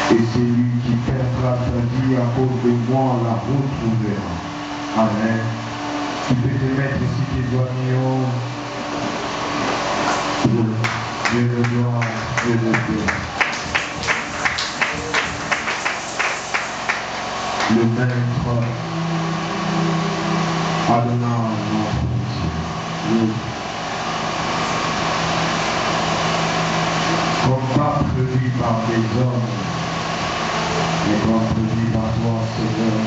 Et celui qui perdra sa vie à cause de moi la retrouvera. Amen. Tu peux te mettre ici tes oignons. Dieu le gloire, Dieu le Dieu. Le maître Adonai, notre Dieu. Comme pas prévu par des hommes, mais comme prévu par toi, Seigneur,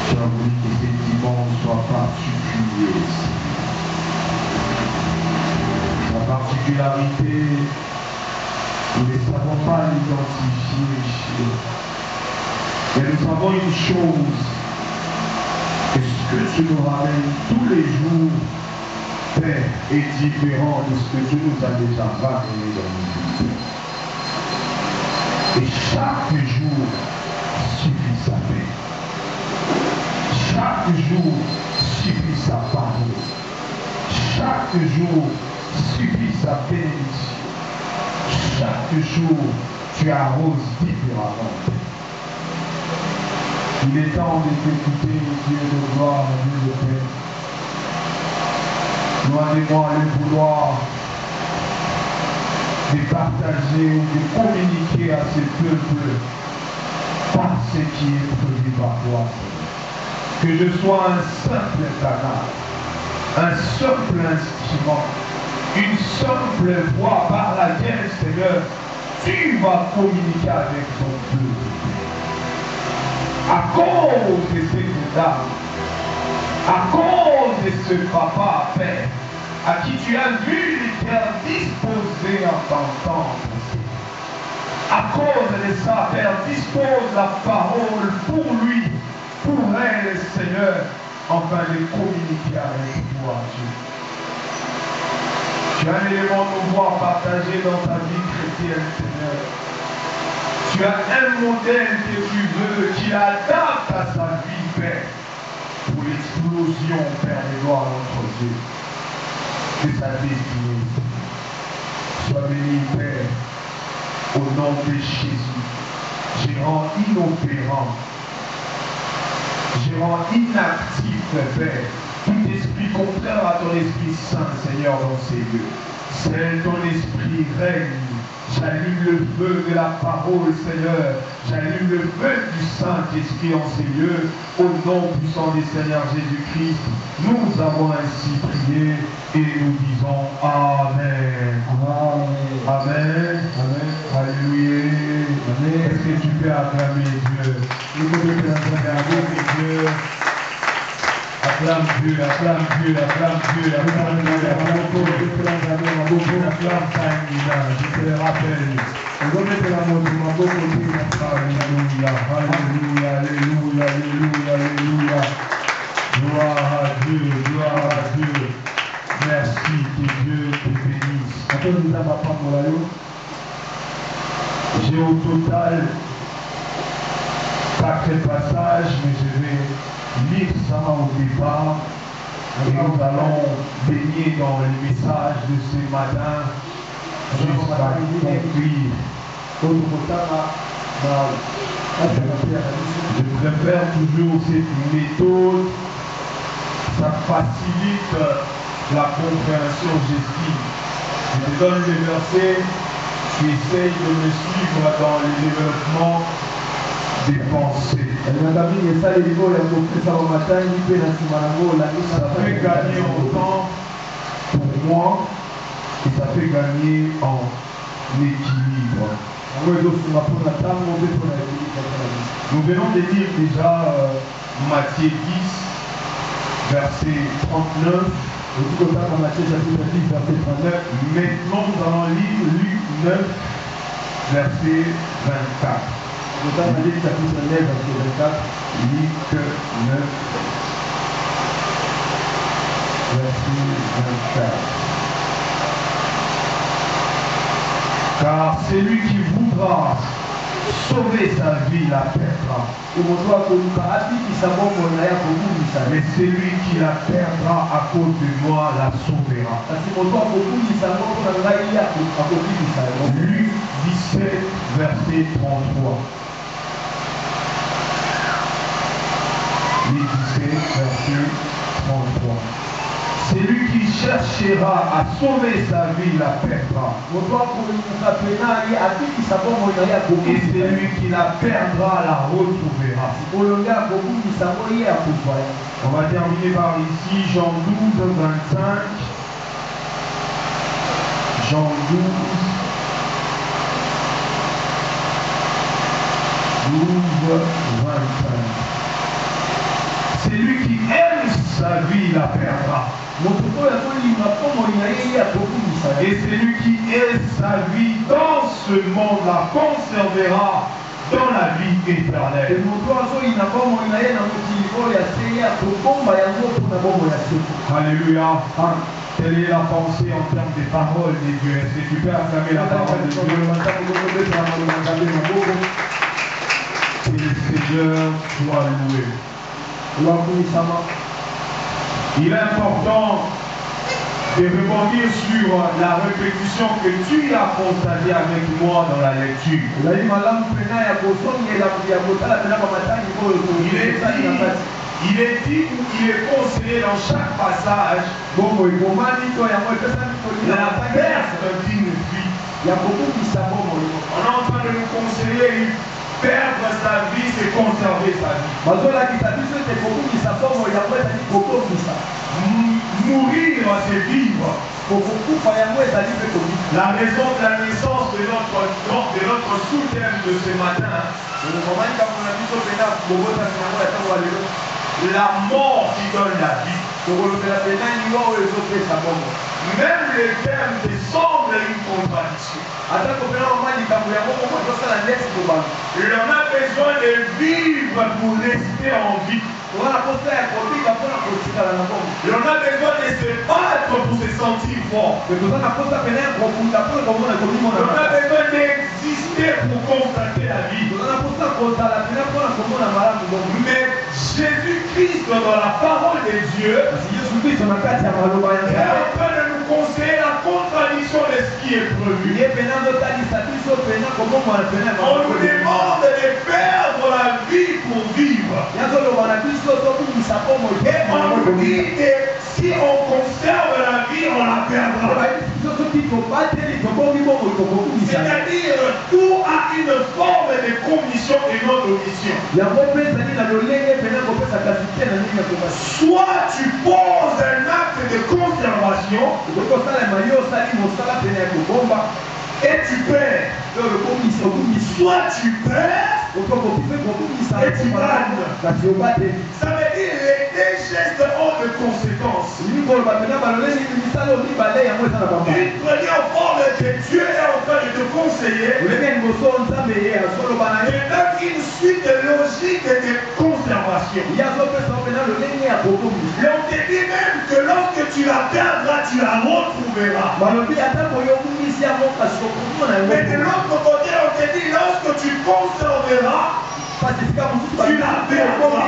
tu as voulu que ces dimanches soient particuliers. Sa particularité, nous ne savons pas l'identifier. Mais nous savons une chose, que ce que tu nous ramènes tous les jours, Père, est différent de ce que tu nous as déjà ramené dans nos vies. Et chaque jour suffit sa paix. Chaque jour suffit sa parole. Chaque jour suffit sa bénédiction. Chaque jour tu arroses différemment. Il est temps de t'écouter, Dieu de gloire, Dieu de paix. Loin de moi le vouloir de partager ou de communiquer à ce peuple par ce qui est prévu par toi. Que je sois un simple canal, un simple instrument, une simple voix par laquelle, Seigneur, tu vas communiquer avec ton peuple. À cause de cette dame, à cause de ce papa, Père, à qui tu as vu les cœurs disposés en t'entendre. À cause de ça, Père, dispose la parole pour lui, pour elle, Seigneur, afin de communiquer avec toi, Dieu. Tu as un élément de voir partagé dans ta vie chrétienne, Seigneur. Tu as un modèle que tu veux, qui adapte à sa vie, Père, pour l'explosion, Père de gloire, notre Dieu, de sa destinée. Sois béni, Père, au nom de Jésus. Je rends inopérant, je rends inactif, Père, tout esprit contraire à ton Esprit Saint, Seigneur, dans ces lieux. Seul ton esprit règne. J'allume le feu de la parole, Seigneur. J'allume le feu du Saint-Esprit en ces lieux. Au nom puissant du Seigneur Jésus-Christ, nous avons ainsi prié et nous disons Amen. Amen. Amen. Amen. Alléluia. Amen. Est-ce que tu peux acclamer Dieu? Nous pouvons acclamer Dieu. Acclame Dieu, acclame Dieu, acclame Dieu, acclame Dieu, acclame Dieu, je te le rappelle. Alléluia, alléluia, alléluia, alléluia, alléluia. Gloire à Dieu, gloire à Dieu. Merci, que Dieu te bénisse. J'ai au total 4 passages, mais je vais lire ça au départ et nous allons baigner dans le message de ce matin jusqu'à conclure. Je préfère toujours cette méthode, ça facilite la compréhension, j'estime. Je te donne le verset, tu essayes de me suivre dans le développement des pensées. Ça fait gagner en temps pour moi et ça fait gagner en équilibre. Nous venons de lire déjà Matthieu 10, verset 39. Maintenant nous allons lire Luc 9, verset 24. Luc 9, verset 24. Car celui qui voudra sauver sa vie la perdra. Mais celui qui la perdra à cause de moi la sauvera. Luc 17, 17, verset 33. Luc 17, verset 33. Celui qui cherchera à sauver sa vie la perdra. Et celui qui la perdra la retrouvera. On va terminer par ici, Jean 12, 25. Jean 12, 25. Celui qui aime sa vie la perdra. Et celui qui aime sa vie dans ce monde la conservera dans la vie éternelle. Alléluia. Quelle est la pensée en termes des paroles de Dieu? Est-ce que tu peux acclamer la parole de Dieu? Que le Seigneur soit loué. Il est important de rebondir sur la répétition que tu as constatée avec moi dans la lecture. Il est dit ou il est conseillé dans chaque passage la perte d'une vie. On est en train de nous conseiller perdre sa vie, c'est conserver sa vie. Mourir, c'est vivre. La raison de la naissance de notre sous-thème de ce matin, la mort qui donne la vie. Même le thème te semble une contradiction. On a besoin de vivre pour rester en vie. On a besoin de se battre pour se sentir fort. On a besoin d'exister pour constater la vie. Mais Jésus-Christ, dans la parole de Dieu, est en train de nous conseiller la contradiction de ce qui est prévu. On nous demande de perdre la vie pour vivre. Et on nous dit que si on conserve la vie, on la perdra. C'est-à-dire, tout a une forme de commission et non d'omission. Soit tu poses un acte de conservation et tu perds. Soit tu perds et tu gagnes. Ça veut dire les deux gestes ont de conséquences. Une première forme que Dieu est en train de te conseiller c'est une suite logique de conservation. Et on te dit même que lorsque tu la perdras, tu la retrouveras. Mais de l'autre côté, on te dit lorsque tu conserveras, tu la perdras.